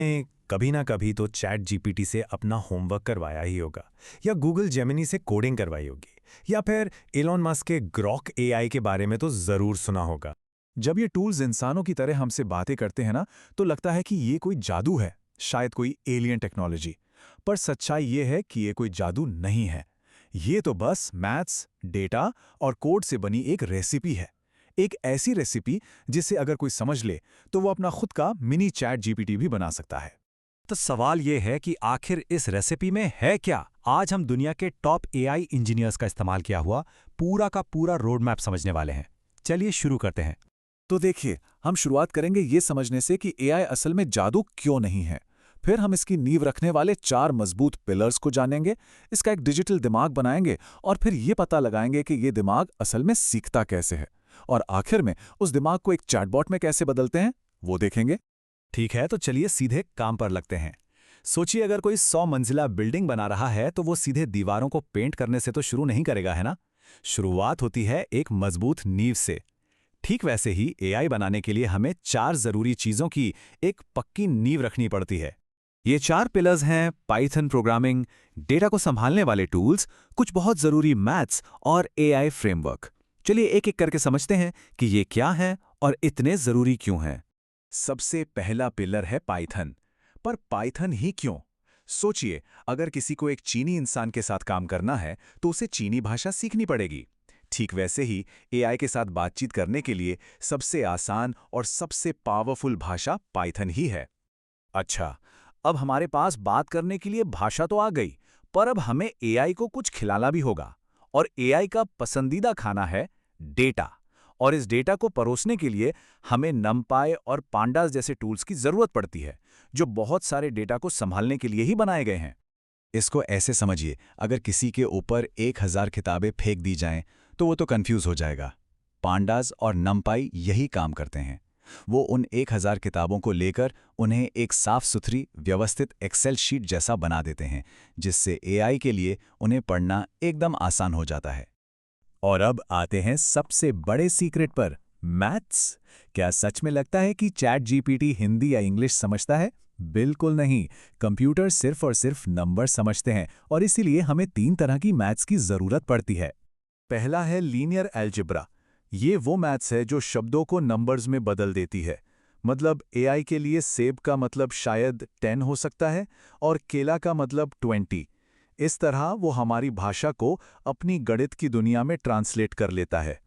ने कभी ना कभी तो चैट जीपीटी से अपना होमवर्क करवाया ही होगा, या गूगल जेमिनी से कोडिंग करवाई होगी, या फिर एलॉन मस्क के ग्रॉक एआई के बारे में तो जरूर सुना होगा। जब ये टूल्स इंसानों की तरह हमसे बातें करते हैं ना, तो लगता है कि ये कोई जादू है, शायद कोई एलियन टेक्नोलॉजी। पर सच्चाई ये है कि ये कोई जादू नहीं है। ये तो बस मैथ्स, डेटा और कोड से बनी एक रेसिपी है। एक ऐसी रेसिपी जिसे अगर कोई समझ ले, तो वो अपना खुद का मिनी चैट जीपीटी भी बना सकता है। तो सवाल ये है कि आखिर इस रेसिपी में है क्या? आज हम दुनिया के टॉप एआई इंजीनियर्स का इस्तेमाल किया हुआ पूरा का पूरा रोड मैप समझने वाले हैं। चलिए शुरू करते हैं। तो देखिए, हम शुरुआत करेंगे ये समझने से कि एआई असल में जादू क्यों नहीं है। फिर हम इसकी नींव रखने वाले 4 मजबूत पिलर्स को जानेंगे, इसका एक डिजिटल दिमाग बनाएंगे और फिर ये पता लगाएंगे कि ये दिमाग असल में सीखता कैसे है। और आखिर में उस दिमाग को एक चैटबॉट में कैसे बदलते हैं, वो देखेंगे। ठीक है, तो चलिए सीधे काम पर लगते हैं। सोचिए, अगर कोई 100 मंजिला बिल्डिंग बना रहा है तो वो सीधे दीवारों को पेंट करने से तो शुरू नहीं करेगा, है ना? शुरुआत होती है एक मजबूत नींव से। ठीक वैसे ही एआई बनाने के लिए हमें 4 जरूरी चीजों की एक पक्की नींव रखनी पड़ती है। ये 4 पिलर्स हैं: पाइथन प्रोग्रामिंग, डेटा को संभालने वाले टूल्स, कुछ बहुत जरूरी मैथ्स और एआई फ्रेमवर्क। चलिए एक एक करके समझते हैं कि ये क्या है और इतने जरूरी क्यों हैं। सबसे पहला पिलर है पाइथन। पर पाइथन ही क्यों? सोचिए, अगर किसी को एक चीनी इंसान के साथ काम करना है तो उसे चीनी भाषा सीखनी पड़ेगी। ठीक वैसे ही एआई के साथ बातचीत करने के लिए सबसे आसान और सबसे पावरफुल भाषा पाइथन ही है। अच्छा, अब हमारे पास बात करने के लिए भाषा तो आ गई, पर अब हमें एआई को कुछ खिलाना भी होगा। और एआई का पसंदीदा खाना है डेटा। और इस डेटा को परोसने के लिए हमें नमपाई और पांडास जैसे टूल्स की जरूरत पड़ती है, जो बहुत सारे डेटा को संभालने के लिए ही बनाए गए हैं। इसको ऐसे समझिए, अगर किसी के ऊपर 1000 किताबें फेंक दी जाएं, तो वो तो कंफ्यूज हो जाएगा। पांडास और नमपाई यही काम करते हैं। वो उन 1000 किताबों को लेकर उन्हें एक साफ सुथरी व्यवस्थित एक्सेल शीट जैसा बना देते हैं, जिससे एआई के लिए उन्हें पढ़ना एकदम आसान हो जाता है। और अब आते हैं सबसे बड़े सीक्रेट पर, मैथ्स। क्या सच में लगता है कि चैट जीपीटी हिंदी या इंग्लिश समझता है? बिल्कुल नहीं। कंप्यूटर सिर्फ और सिर्फ नंबर समझते हैं, और इसीलिए हमें 3 तरह की मैथ्स की जरूरत पड़ती है। पहला है लीनियर अलजेब्रा। ये वो मैथ्स है जो शब्दों को नंबर्स में बदल देती है। मतलब एआई के लिए सेब का मतलब शायद 10 हो सकता है और केला का मतलब 20। इस तरह वो हमारी भाषा को अपनी गणित की दुनिया में ट्रांसलेट कर लेता है।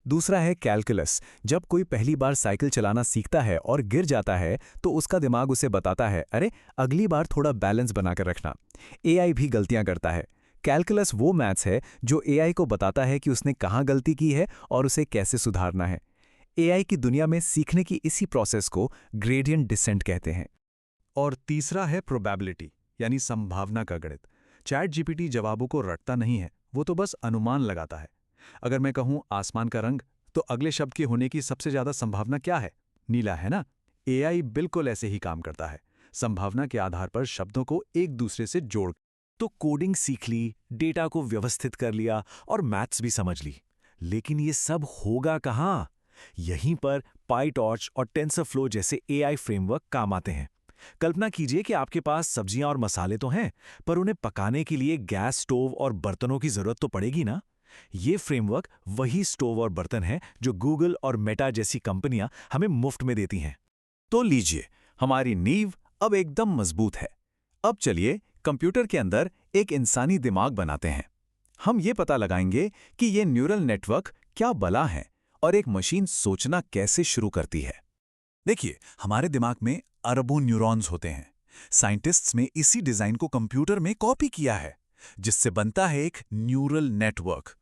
दूसरा है कैलकुलस। जब कोई पहली बार साइकिल चलाना सीखता है और गिर जाता है, तो उसका दिमाग उसे बताता है, अरे अगली बार थोड़ा बैलेंस बनाकर रखना। एआई भी गलतियां करता है। कैलकुलस वो मैथ्स है जो एआई को बताता है कि उसने कहाँ गलती की है और उसे कैसे सुधारना है। एआई की दुनिया में सीखने की इसी प्रोसेस को ग्रेडियंट डिसेंट कहते हैं। और तीसरा है प्रोबेबिलिटी, यानी संभावना का गणित। चैट जीपीटी जवाबों को रटता नहीं है, वो तो बस अनुमान लगाता है। अगर मैं कहूं आसमान का रंग, तो अगले शब्द के होने की सबसे ज्यादा संभावना क्या है? नीला, है ना? एआई बिल्कुल ऐसे ही काम करता है। संभावना के आधार पर शब्दों को एक दूसरे से जोड़। तो कोडिंग सीख ली, डेटा को व्यवस्थित कर लिया और मैथ्स भी समझ ली, लेकिन ये सब होगा कहाँ? यहीं पर पाईटॉर्च और टेंसरफ्लो जैसे एआई फ्रेमवर्क काम आते हैं। कल्पना कीजिए कि आपके पास सब्जियां और मसाले तो हैं, पर उन्हें पकाने के लिए गैस स्टोव और बर्तनों की जरूरत तो पड़ेगी ना। ये फ्रेमवर्क वही स्टोव और बर्तन हैं जो गूगल और मेटा जैसी कंपनियां हमें मुफ्त में देती हैं। तो लीजिए, हमारी नींव अब एकदम मजबूत है। अब चलिए कंप्यूटर के अंदर एक इंसानी दिमाग बनाते हैं। हम ये पता लगाएंगे कि ये न्यूरल नेटवर्क क्या बला है और एक मशीन सोचना कैसे शुरू करती है। देखिए, हमारे दिमाग में अरबों न्यूरॉन्स होते हैं। साइंटिस्ट्स ने इसी डिजाइन को कंप्यूटर में कॉपी किया है, जिससे बनता है एक न्यूरल नेटवर्क।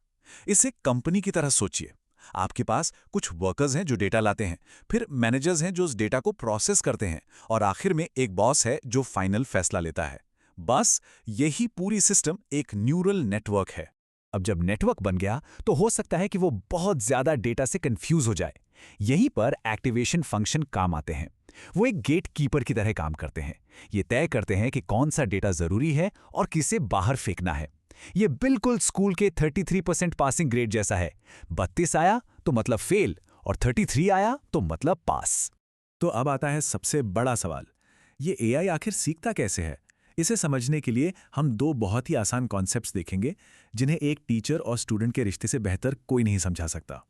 इसे कंपनी की तरह सोचिए। आपके पास कुछ वर्कर्स हैं जो डेटा लाते हैं, फिर मैनेजर्स हैं जो उस डेटा को प्रोसेस करते हैं, और आखिर में एक बॉस है जो फाइनल फैसला लेता है। बस यही पूरी सिस्टम एक न्यूरल नेटवर्क है। अब जब नेटवर्क बन गया, तो हो सकता है कि वो बहुत ज्यादा डेटा से कंफ्यूज हो जाए। यहीं पर एक्टिवेशन फंक्शन काम आते हैं। वो एक गेट कीपर की तरह काम करते हैं। ये तय करते हैं कि कौन सा डेटा जरूरी है और किसे बाहर फेंकना है। ये बिल्कुल स्कूल के 33% पासिंग ग्रेड जैसा है। 32 आया तो मतलब फेल, और 33 आया तो मतलब पास। तो अब आता है सबसे बड़ा सवाल, ये एआई आखिर सीखता कैसे है? इसे समझने के लिए हम दो बहुत ही आसान कॉन्सेप्ट्स देखेंगे, जिन्हें एक टीचर और स्टूडेंट के रिश्ते से बेहतर कोई नहीं समझा सकता।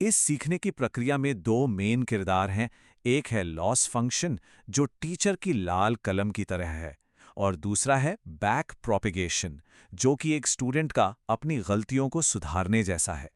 इस सीखने की प्रक्रिया में दो मेन किरदार हैं। एक है लॉस फंक्शन, जो टीचर की लाल कलम की तरह है, और दूसरा है बैक प्रोपिगेशन, जो कि एक स्टूडेंट का अपनी गलतियों को सुधारने जैसा है।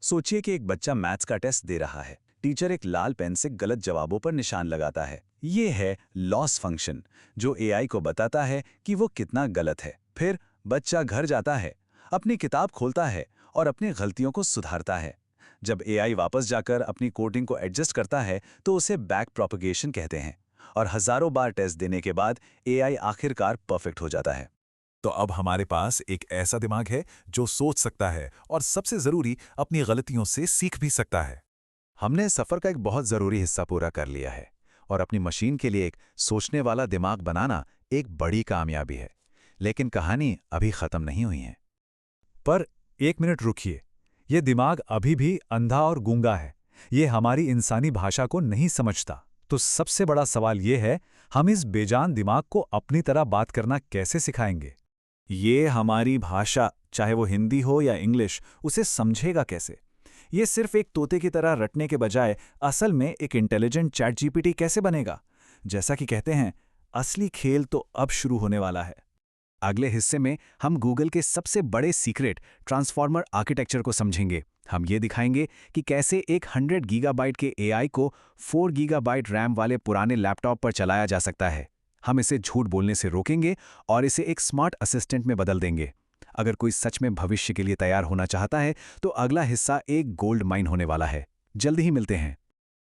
सोचिए कि एक बच्चा मैथ्स का टेस्ट दे रहा है। टीचर एक लाल पेन से गलत जवाबों पर निशान लगाता है। ये है लॉस फंक्शन, जो एआई को बताता है कि वो कितना गलत है। फिर बच्चा घर जाता है, अपनी किताब खोलता है और अपनी गलतियों को सुधारता है। जब एआई वापस जाकर अपनी कोडिंग को एडजस्ट करता है तो उसे बैक प्रोपगेशन कहते हैं, और हजारों बार टेस्ट देने के बाद एआई आखिरकार परफेक्ट हो जाता है। तो अब हमारे पास एक ऐसा दिमाग है जो सोच सकता है और सबसे जरूरी अपनी गलतियों से सीख भी सकता है। हमने सफ़र का एक बहुत ज़रूरी हिस्सा पूरा कर लिया है, और अपनी मशीन के लिए एक सोचने वाला दिमाग बनाना एक बड़ी कामयाबी है। लेकिन कहानी अभी ख़त्म नहीं हुई है। पर एक मिनट रुकिए, ये दिमाग अभी भी अंधा और गूंगा है। ये हमारी इंसानी भाषा को नहीं समझता। तो सबसे बड़ा सवाल ये है, हम इस बेजान दिमाग को अपनी तरह बात करना कैसे सिखाएंगे? ये हमारी भाषा, चाहे वो हिंदी हो या इंग्लिश, उसे समझेगा कैसे? ये सिर्फ एक तोते की तरह रटने के बजाय असल में एक इंटेलिजेंट चैट जीपीटी कैसे बनेगा? जैसा कि कहते हैं, असली खेल तो अब शुरू होने वाला है। अगले हिस्से में हम गूगल के सबसे बड़े सीक्रेट ट्रांसफॉर्मर आर्किटेक्चर को समझेंगे। हम ये दिखाएंगे कि कैसे एक 100 गीगाबाइट के एआई को 4 गीगाबाइट रैम वाले पुराने लैपटॉप पर चलाया जा सकता है। हम इसे झूठ बोलने से रोकेंगे और इसे एक स्मार्ट असिस्टेंट में बदल देंगे। अगर कोई सच में भविष्य के लिए तैयार होना चाहता है तो अगला हिस्सा एक गोल्ड माइन होने वाला है। जल्द ही मिलते हैं।